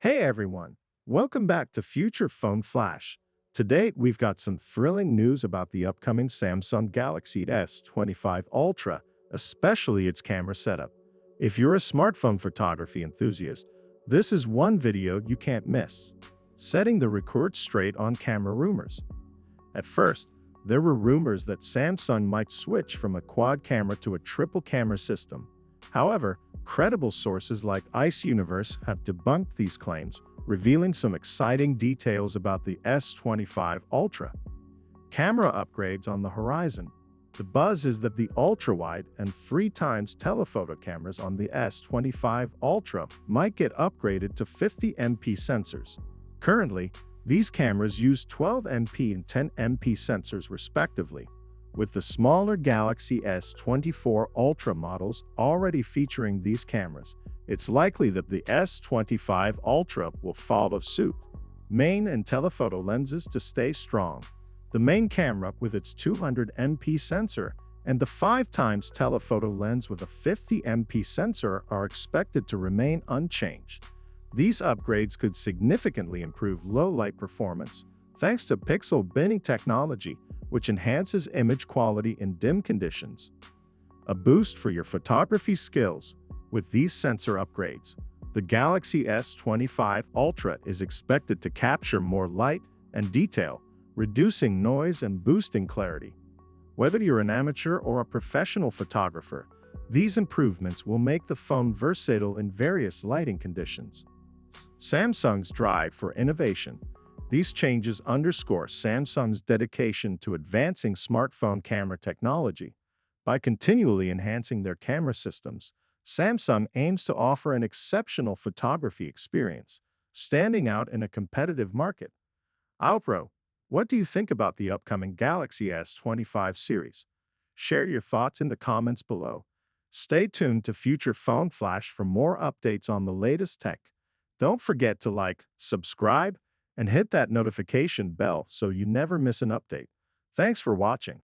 Hey everyone, welcome back to Future Phone Flash. Today we've got some thrilling news about the upcoming Samsung Galaxy S25 Ultra, especially its camera setup. If you're a smartphone photography enthusiast, this is one video you can't miss. Setting the record straight on camera rumors. At first, there were rumors that Samsung might switch from a quad camera to a triple camera system. However, credible sources like Ice Universe have debunked these claims, revealing some exciting details about the S25 Ultra. Camera upgrades on the horizon. The buzz is that the ultra-wide and 3x telephoto cameras on the S25 Ultra might get upgraded to 50MP sensors. Currently, these cameras use 12MP and 10MP sensors respectively, with the smaller Galaxy S24 Ultra models already featuring these cameras. It's likely that the S25 Ultra will follow suit. Main and telephoto lenses to stay strong. The main camera with its 200MP sensor and the 5x telephoto lens with a 50MP sensor are expected to remain unchanged. These upgrades could significantly improve low-light performance, thanks to pixel binning technology, which enhances image quality in dim conditions. A boost for your photography skills. With these sensor upgrades, the Galaxy S25 Ultra is expected to capture more light and detail, reducing noise and boosting clarity. Whether you're an amateur or a professional photographer, these improvements will make the phone versatile in various lighting conditions. Samsung's drive for innovation. These changes underscore Samsung's dedication to advancing smartphone camera technology. By continually enhancing their camera systems, Samsung aims to offer an exceptional photography experience, standing out in a competitive market. Alpro, what do you think about the upcoming Galaxy S25 series? Share your thoughts in the comments below. Stay tuned to Future Phone Flash for more updates on the latest tech. Don't forget to like, subscribe, and hit that notification bell so you never miss an update. Thanks for watching.